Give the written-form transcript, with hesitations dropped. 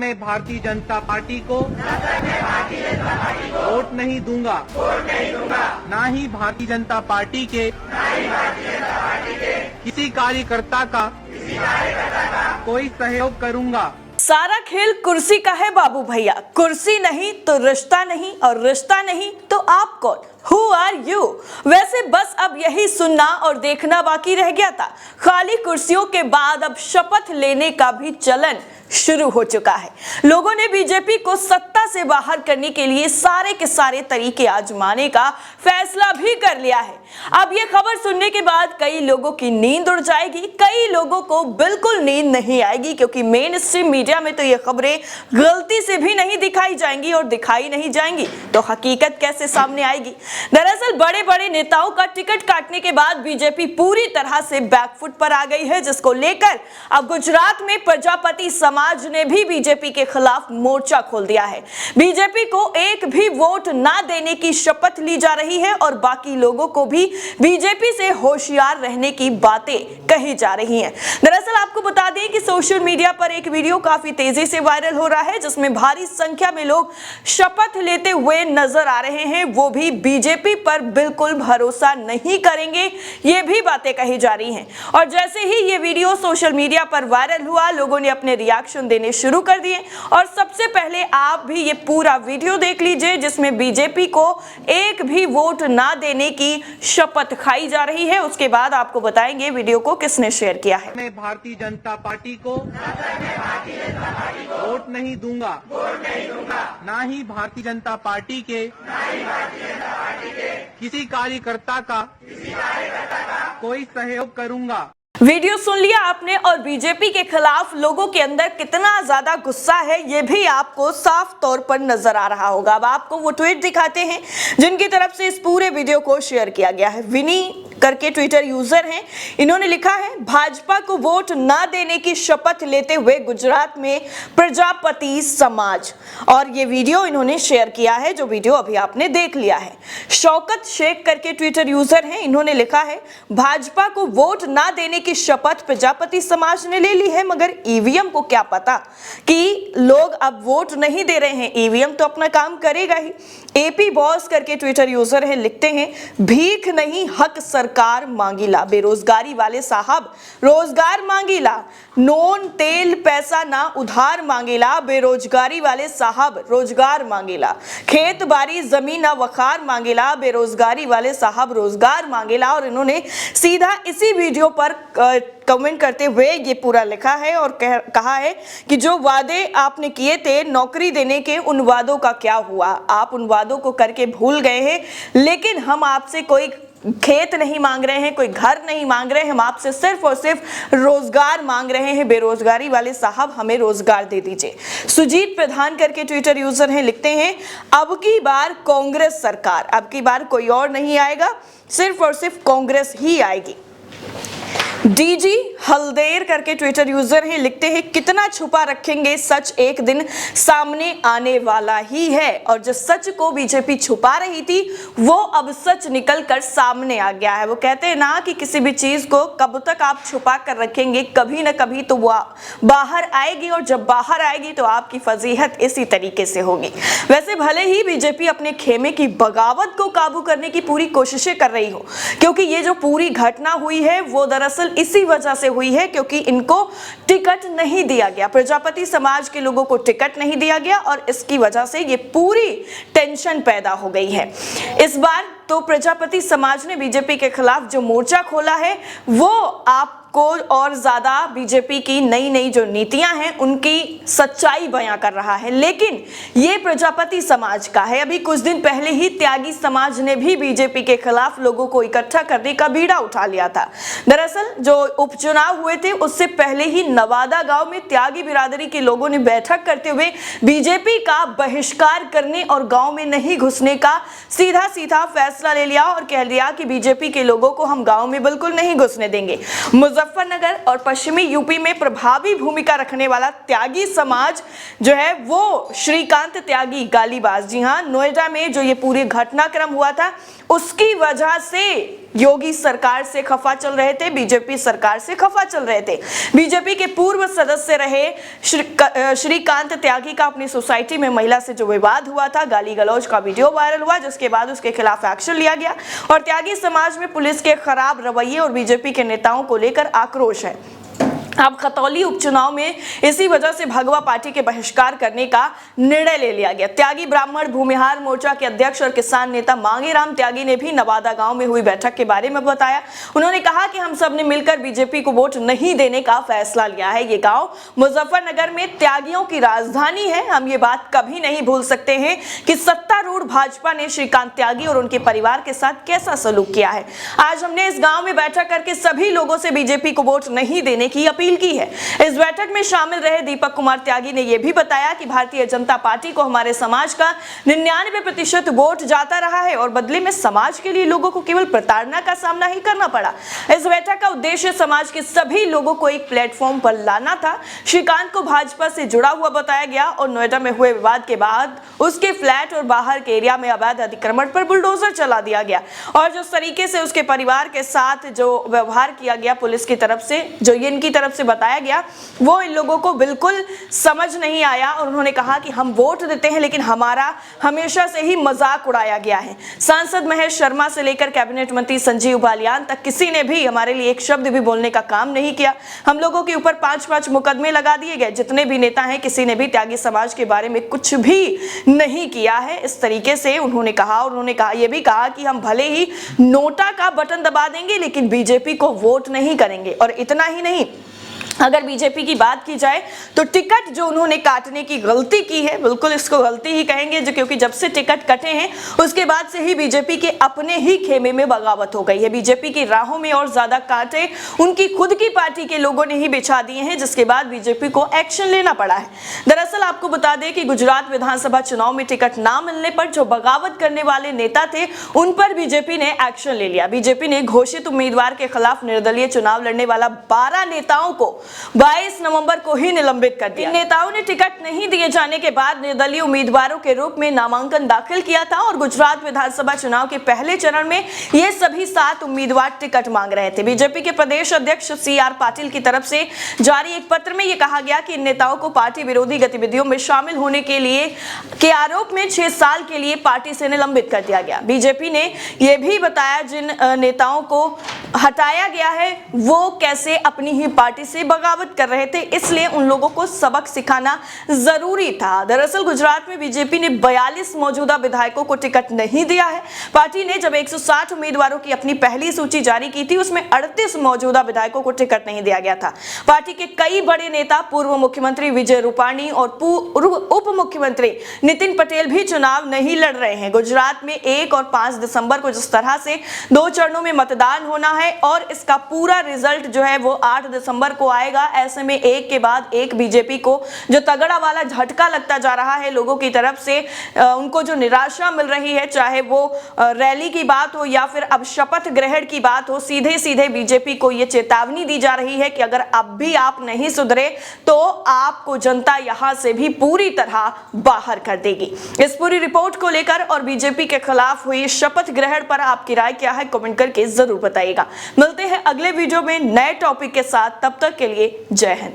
मैं भारतीय जनता पार्टी को वोट नहीं दूंगा, ना ही भारतीय जनता पार्टी के किसी कार्यकर्ता का कोई सहयोग करूंगा। सारा खेल कुर्सी का है बाबू भैया, कुर्सी नहीं तो रिश्ता नहीं और रिश्ता नहीं तो आप कौन, हु आर यू। वैसे बस अब यही सुनना और देखना बाकी रह गया था। खाली कुर्सियों के बाद अब शपथ लेने का भी चलन शुरू हो चुका है। लोगों ने बीजेपी को सत्ता से बाहर करने के लिए सारे के सारे तरीके आजमाने का फैसला भी कर लिया है। अब ये खबर सुनने के बाद कई लोगों की नींद उड़ जाएगी, कई लोगों को बिल्कुल नींद नहीं आएगी, क्योंकि मेन स्ट्रीम मीडिया में तो ये खबरें गलती से भी नहीं दिखाई जाएंगी और दिखाई नहीं जाएंगी तो हकीकत कैसे सामने आएगी। दरअसल बड़े बड़े नेताओं का टिकट काटने के बाद बीजेपी पूरी तरह से बैकफुट पर आ गई है, जिसको लेकर अब गुजरात में प्रजापति समाज ने भी बीजेपी के खिलाफ मोर्चा खोल दिया है। बीजेपी को एक भी वोट ना देने की शपथ ली जा रही है और बाकी लोगों को भी बीजेपी से होशियार रहने की बातें कही जा रही हैं। दरअसल आपको बता दें कि सोशल मीडिया पर एक वीडियो काफी तेजी से वायरल हो रहा है, जिसमें भारी संख्या में लोग शपथ लेते हुए नजर आ रहे हैं। वो भी बीजेपी पर बिल्कुल भरोसा नहीं करेंगे, ये भी बातें कही जा रही हैं। और जैसे ही ये वीडियो सोशल मीडिया पर वायरल हुआ, लोगों ने अपने रिएक्शन देने शुरू कर दिए। और सबसे पहले आप भी ये पूरा वीडियो देख लीजिए, जिसमें बीजेपी को एक भी वोट ना देने की शपथ खाई जा रही है। उसके बाद आपको बताएंगे वीडियो को किसने शेयर किया है। मैं भारतीय जनता पार्टी को वोट नहीं दूंगा, ना ही भारतीय जनता पार्टी के किसी कार्यकर्ता का कोई सहयोग करूंगा। वीडियो सुन लिया आपने और बीजेपी के खिलाफ लोगों के अंदर कितना ज्यादा गुस्सा है ये भी आपको साफ तौर पर नजर आ रहा होगा। अब आपको वो ट्वीट दिखाते हैं जिनकी तरफ से इस पूरे वीडियो को शेयर किया गया है। विनी करके ट्विटर यूजर हैं, इन्होंने लिखा है, भाजपा को वोट ना देने की शपथ लेते हुए गुजरात में प्रजापति समाज। और ये वीडियो इन्होंने शेयर किया है, जो वीडियो अभी आपने देख लिया है। शौकत शेख करके ट्विटर यूजर हैं, इन्होंने लिखा है, भाजपा को वोट ना देने की शपथ प्रजापति समाज ने ले ली है, मगर ईवीएम को क्या पता कि लोग अब वोट नहीं दे रहे हैं, ईवीएम तो अपना काम करेगा ही। एपी बॉस करके ट्विटर यूजर है, लिखते हैं, भीख नहीं हक सरकार मांगीला, बेरोजगारी वाले साहब रोजगार मांगीला, नोन तेल पैसा ना उधार मांगीला, बेरोजगारी वाले साहब रोजगार मांगीला, खेत बाड़ी जमीन ना वखार मांगीला, बेरोजगारी वाले साहब रोजगार मांगीला। और इन्होंने सीधा इसी वीडियो पर कमेंट करते हुए ये पूरा लिखा है और कहा है कि जो वादे आपने किए थे नौकरी देने के, उन वादों का क्या हुआ? आप उन वादों को करके भूल गए हैं, लेकिन हम आपसे कोई खेत नहीं मांग रहे हैं, कोई घर नहीं मांग रहे हैं, हम आपसे सिर्फ और सिर्फ रोजगार मांग रहे हैं। बेरोजगारी वाले साहब हमें रोजगार दे दीजिए। सुजीत प्रधान करके ट्विटर यूजर हैं, लिखते हैं, अब की बार कांग्रेस सरकार, अब की बार कोई और नहीं आएगा, सिर्फ और सिर्फ कांग्रेस ही आएगी। डीजी हल्देर करके ट्विटर यूजर हैं, लिखते हैं, कितना छुपा रखेंगे, सच एक दिन सामने आने वाला ही है। और जिस सच को बीजेपी छुपा रही थी वो अब सच निकल कर सामने आ गया है। वो कहते हैं ना कि किसी भी चीज को कब तक आप छुपा कर रखेंगे, कभी ना कभी तो वो बाहर आएगी, और जब बाहर आएगी तो आपकी फजीहत इसी तरीके से होगी। वैसे भले ही बीजेपी अपने खेमे की बगावत को काबू करने की पूरी कोशिशें कर रही हो, क्योंकि ये जो पूरी घटना हुई है वो दरअसल इसी वजह से हुई है क्योंकि इनको टिकट नहीं दिया गया, प्रजापति समाज के लोगों को टिकट नहीं दिया गया, और इसकी वजह से ये पूरी टेंशन पैदा हो गई है। इस बार तो प्रजापति समाज ने बीजेपी के खिलाफ जो मोर्चा खोला है वो आपको और ज्यादा बीजेपी की नई नई जो नीतियां हैं उनकी सच्चाई बयां कर रहा है, लेकिन ये प्रजापति समाज का है। अभी कुछ दिन पहले ही त्यागी समाज ने भी बीजेपी के खिलाफ लोगों को इकट्ठा करने का बीड़ा उठा लिया था। दरअसल जो उपचुनाव हुए थे उससे पहले ही नवादा गांव में त्यागी बिरादरी के लोगों ने बैठक करते हुए बीजेपी का बहिष्कार करने और गांव में नहीं घुसने का सीधा सीधा फैसला ले लिया और कह दिया कि बीजेपी के लोगों को हम गांव में बिल्कुल नहीं घुसने देंगे। मुजफ्फरनगर और पश्चिमी यूपी में प्रभावी भूमिका रखने वाला त्यागी समाज जो है वो श्रीकांत त्यागी गालीबाज, जी हाँ, नोएडा में जो ये पूरी घटनाक्रम हुआ था उसकी वजह से योगी सरकार से खफा चल रहे थे, बीजेपी सरकार से खफा चल रहे थे। बीजेपी के पूर्व सदस्य रहे श्रीकांत त्यागी का अपनी सोसाइटी में महिला से जो विवाद हुआ था, गाली गलौज का वीडियो वायरल हुआ, जिसके बाद उसके खिलाफ एक्शन लिया गया और त्यागी समाज में पुलिस के खराब रवैये और बीजेपी के नेताओं को लेकर आक्रोश है। अब खतौली उपचुनाव में इसी वजह से भगवा पार्टी के बहिष्कार करने का निर्णय ले लिया गया। त्यागी ब्राह्मण भूमिहार मोर्चा के अध्यक्ष और किसान नेता मांगेराम त्यागी ने भी नवादा गांव में हुई बैठक के बारे में बताया। उन्होंने कहा कि हम सब ने मिलकर बीजेपी को वोट नहीं देने का फैसला लिया है। ये गांव मुजफ्फरनगर में त्यागियों की राजधानी है। हम ये बात कभी नहीं भूल सकते हैं कि सत्तारूढ़ भाजपा ने श्रीकांत त्यागी और उनके परिवार के साथ कैसा सलूक किया है। आज हमने इस गांव में बैठक करके सभी लोगों से बीजेपी को वोट नहीं देने की अपील की है। इस बैठक में शामिल रहे दीपक कुमार त्यागी ने यह भी बताया कि भारतीय जनता पार्टी को हमारे समाज का 99% वोट जाता रहा है और बदले में समाज के लिए लोगों को केवल प्रताड़ना का सामना ही करना पड़ा। इस बैठक का उद्देश्य समाज के सभी लोगों को एक प्लेटफॉर्म पर लाना था। श्रीकांत को भाजपा से जुड़ा हुआ बताया गया और नोएडा में हुए विवाद के बाद उसके फ्लैट और बाहर के एरिया में अवैध अतिक्रमण पर बुलडोजर चला दिया गया और जिस तरीके से उसके परिवार के साथ जो व्यवहार किया गया पुलिस की तरफ से, जो इनकी तरफ से बताया गया, वो इन लोगों को बिल्कुल समझ नहीं आया और उन्होंने कहा कि हम वोट देते हैं लेकिन हमारा हमेशा से ही मजाक उड़ाया गया है। सांसद महेश शर्मा से लेकर कैबिनेट मंत्री संजीव बालियान तक किसी ने भी हमारे लिए एक शब्द भी बोलने का काम नहीं किया। हम लोगों के ऊपर 5-5 मुकदमे लगा दिए गए। जितने भी नेता हैं किसी ने भी त्यागी समाज के बारे में कुछ भी नहीं किया है। इस तरीके से उन्होंने कहा और उन्होंने कहा, यह भी कहा कि हम भले ही नोटा का बटन दबा देंगे लेकिन बीजेपी को वोट नहीं करेंगे। और इतना ही नहीं, अगर बीजेपी की बात की जाए तो टिकट जो उन्होंने काटने की गलती की है, बिल्कुल इसको गलती ही कहेंगे, जो क्योंकि जब से टिकट कटे हैं उसके बाद से ही बीजेपी के अपने ही खेमे में बगावत हो गई है। बीजेपी की राहों में और ज्यादा कांटे उनकी खुद की पार्टी के लोगों ने ही बिछा दिए हैं, जिसके बाद बीजेपी को एक्शन लेना पड़ा है। दरअसल आपको बता दें कि गुजरात विधानसभा चुनाव में टिकट ना मिलने पर जो बगावत करने वाले नेता थे उन पर बीजेपी ने एक्शन ले लिया। बीजेपी ने घोषित उम्मीदवार के खिलाफ निर्दलीय चुनाव लड़ने वाला 12 नेताओं को 22 नवंबर को ही निलंबित कर दिया। इन नेताओं ने टिकट नहीं दिए जाने के बाद निर्दलीय उम्मीदवारों के रूप में नामांकन दाखिल किया था और गुजरात विधानसभा चुनाव के पहले चरण में ये सभी 7 उम्मीदवार टिकट मांग रहे थे। बीजेपी के प्रदेश अध्यक्ष CR पाटिल की तरफ से जारी एक पत्र में यह कहा गया कि इन नेताओं को पार्टी विरोधी गतिविधियों में शामिल होने के आरोप में 6 साल के लिए पार्टी से निलंबित कर दिया गया। बीजेपी ने यह भी बताया जिन नेताओं को हटाया गया है वो कैसे अपनी ही पार्टी से बगावत कर रहे थे, इसलिए उन लोगों को सबक सिखाना जरूरी था। दरअसल गुजरात में बीजेपी ने 42 मौजूदा विधायकों को टिकट नहीं दिया है। पार्टी ने जब 160 उम्मीदवारों की अपनी पहली सूची जारी की थी उसमें 38 मौजूदा विधायकों को टिकट नहीं दिया गया था। पार्टी के कई बड़े नेता पूर्व मुख्यमंत्री विजय रूपाणी और पूर्व उप मुख्यमंत्री नितिन पटेल भी चुनाव नहीं लड़ रहे हैं। गुजरात में 1 और 5 दिसंबर को जिस तरह से 2 चरणों में मतदान होना है और इसका पूरा रिजल्ट जो है वो 8 दिसंबर को आएगा, ऐसे में एक के बाद एक बीजेपी को जो तगड़ा वाला झटका लगता जा रहा है लोगों की तरफ से, उनको जो निराशा मिल रही है, चाहे वो रैली की बात हो या फिर अब शपथ ग्रहण की बात हो, सीधे सीधे बीजेपी को ये चेतावनी दी जा रही है कि अगर अब भी आप नहीं सुधरे तो आपको जनता यहां से भी पूरी तरह बाहर कर देगी। इस पूरी रिपोर्ट को लेकर और बीजेपी के खिलाफ हुई शपथ ग्रहण पर आपकी राय क्या है, कमेंट करके जरूर बताइएगा। मिलते हैं अगले वीडियो में नए टॉपिक के साथ, तब तक के लिए जय हिंद।